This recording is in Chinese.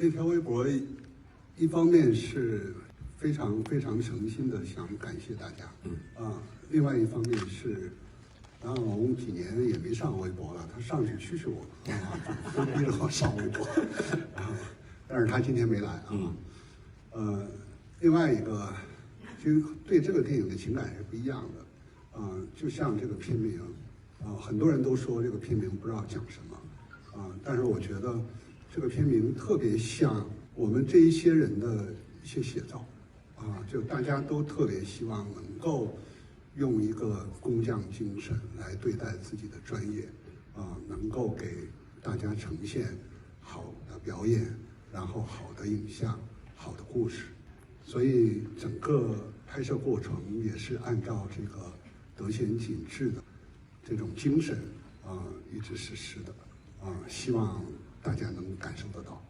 那条微博，一方面是非常非常诚心的想感谢大家，另外一方面是，然后我几年也没上微博了，他上去驱使我，就逼着我上微博，但是他今天没来啊，另外一个，其实对这个电影的情感是不一样的，就像这个片名，很多人都说这个片名不知道讲什么，但是我觉得这个片名特别像我们这一些人的一些写照，就大家都特别希望能够用一个工匠精神来对待自己的专业，能够给大家呈现好的表演，然后好的影像、好的故事，所以整个拍摄过程也是按照这个德贤谨致的这种精神一直实施的，希望大家能感受得到。